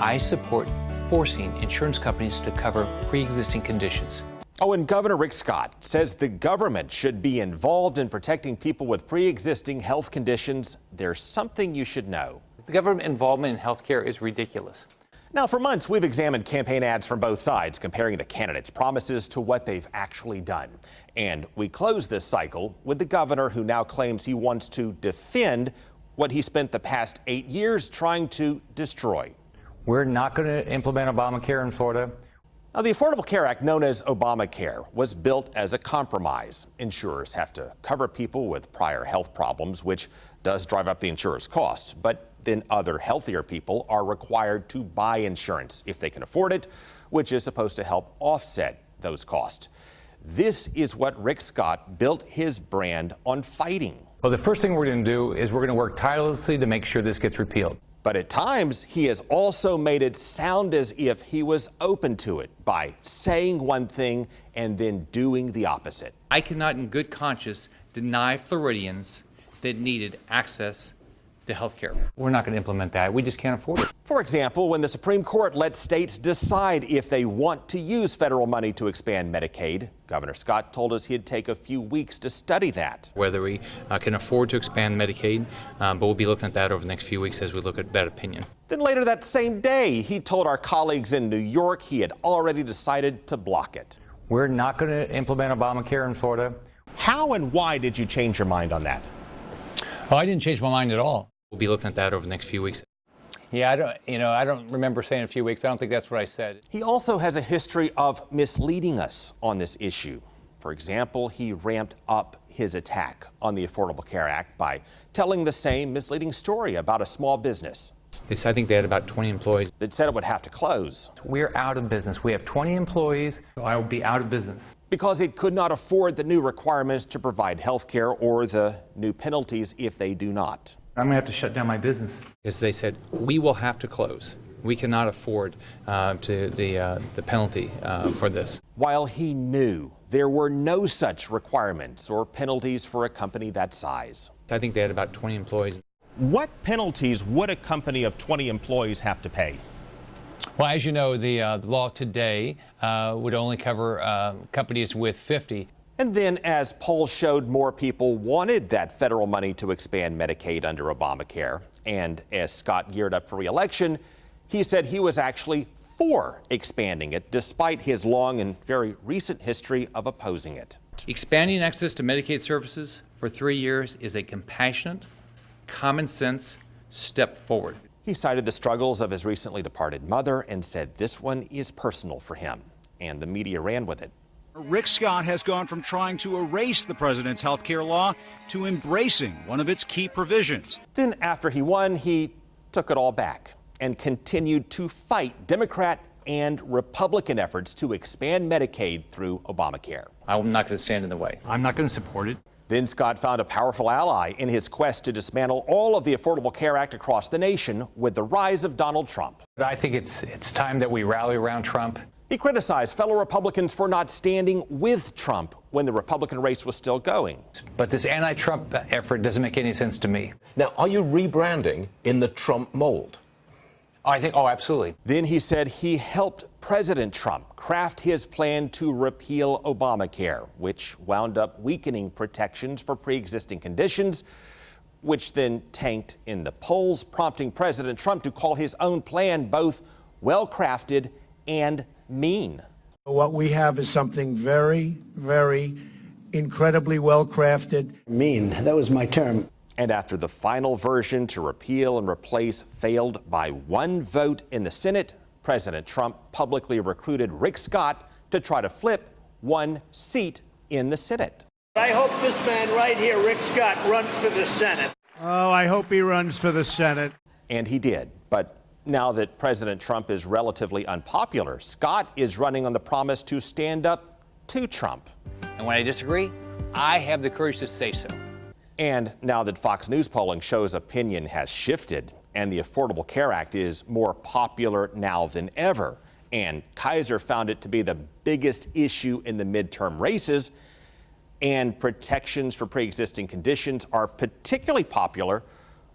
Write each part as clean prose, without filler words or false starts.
I support forcing insurance companies to cover pre-existing conditions. Oh, and Governor Rick Scott says the government should be involved in protecting people with pre-existing health conditions. There's something you should know. The government involvement in health care is ridiculous. Now, for months, we've examined campaign ads from both sides, comparing the candidates' promises to what they've actually done. And we close this cycle with the governor who now claims he wants to defend what he spent the past 8 years trying to destroy. We're not going to implement Obamacare in Florida. Now, the Affordable Care Act, known as Obamacare, was built as a compromise. Insurers have to cover people with prior health problems, which does drive up the insurer's costs. But then other healthier people are required to buy insurance if they can afford it, which is supposed to help offset those costs. This is what Rick Scott built his brand on fighting. Well, the first thing we're going to do is we're going to work tirelessly to make sure this gets repealed. But at times, he has also made it sound as if he was open to it by saying one thing and then doing the opposite. I cannot in good conscience deny Floridians that needed access to health care. We're not going to implement that. We just can't afford it. For example, when the Supreme Court let states decide if they want to use federal money to expand Medicaid, Governor Scott told us he'd take a few weeks to study that. Whether we can afford to expand Medicaid, but we'll be looking at that over the next few weeks as we look at that opinion. Then later that same day, he told our colleagues in New York he had already decided to block it. We're not going to implement Obamacare in Florida. How and why did you change your mind on that? Oh, I didn't change my mind at all. We'll be looking at that over the next few weeks. Yeah, I don't remember saying a few weeks. I don't think that's what I said. He also has a history of misleading us on this issue. For example, he ramped up his attack on the Affordable Care Act by telling the same misleading story about a small business I think they had about 20 employees. that said it would have to close We're out of business. We have 20 employees, so I will be out of business. because it could not afford the new requirements to provide health care or the new penalties if they do not. I'm going to have to shut down my business. As they said, we will have to close. We cannot afford the penalty for this. While he knew there were no such requirements or penalties for a company that size. I think they had about 20 employees. What penalties would a company of 20 employees have to pay? Well, as you know, the law today would only cover companies with 50. And then, as polls showed, more people wanted that federal money to expand Medicaid under Obamacare. And as Scott geared up for re-election, he said he was actually for expanding it, despite his long and very recent history of opposing it. Expanding access to Medicaid services for 3 years is a compassionate, common sense step forward. He cited the struggles of his recently departed mother and said this one is personal for him. And the media ran with it. Rick Scott has gone from trying to erase the president's health care law to embracing one of its key provisions. Then after he won, he took it all back and continued to fight Democrat and Republican efforts to expand Medicaid through Obamacare. I'm not going to stand in the way. I'm not going to support it. Then Scott found a powerful ally in his quest to dismantle all of the Affordable Care Act across the nation with the rise of Donald Trump. I think it's time that we rally around Trump. He criticized fellow Republicans for not standing with Trump when the Republican race was still going. But this anti-Trump effort doesn't make any sense to me. Now, are you rebranding in the Trump mold? Oh, absolutely. Then he said he helped President Trump craft his plan to repeal Obamacare, which wound up weakening protections for pre-existing conditions, which then tanked in the polls, prompting President Trump to call his own plan both well-crafted and mean. What we have is something very, very incredibly well-crafted. Mean, that was my term. And after the final version to repeal and replace failed by one vote in the Senate, President Trump publicly recruited Rick Scott to try to flip one seat in the Senate. I hope this man right here, Rick Scott, runs for the Senate. Oh, I hope he runs for the Senate. And he did. But now that President Trump is relatively unpopular, Scott is running on the promise to stand up to Trump. And when I disagree, I have the courage to say so. And now that Fox News polling shows opinion has shifted and the Affordable Care Act is more popular now than ever, and Kaiser found it to be the biggest issue in the midterm races, and protections for pre-existing conditions are particularly popular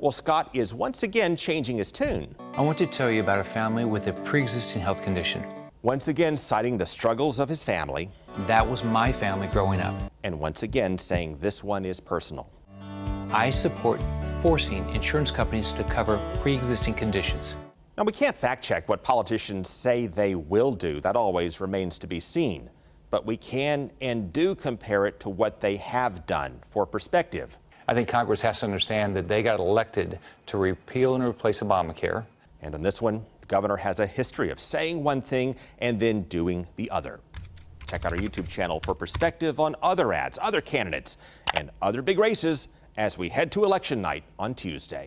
Well, Scott is once again changing his tune. I want to tell you about a family with a pre-existing health condition. Once again citing the struggles of his family. That was my family growing up. And once again saying this one is personal. I support forcing insurance companies to cover pre-existing conditions. Now, we can't fact check what politicians say they will do. That always remains to be seen. But we can and do compare it to what they have done for perspective. I think Congress has to understand that they got elected to repeal and replace Obamacare. And on this one, the governor has a history of saying one thing and then doing the other. Check out our YouTube channel for perspective on other ads, other candidates, and other big races as we head to election night on Tuesday.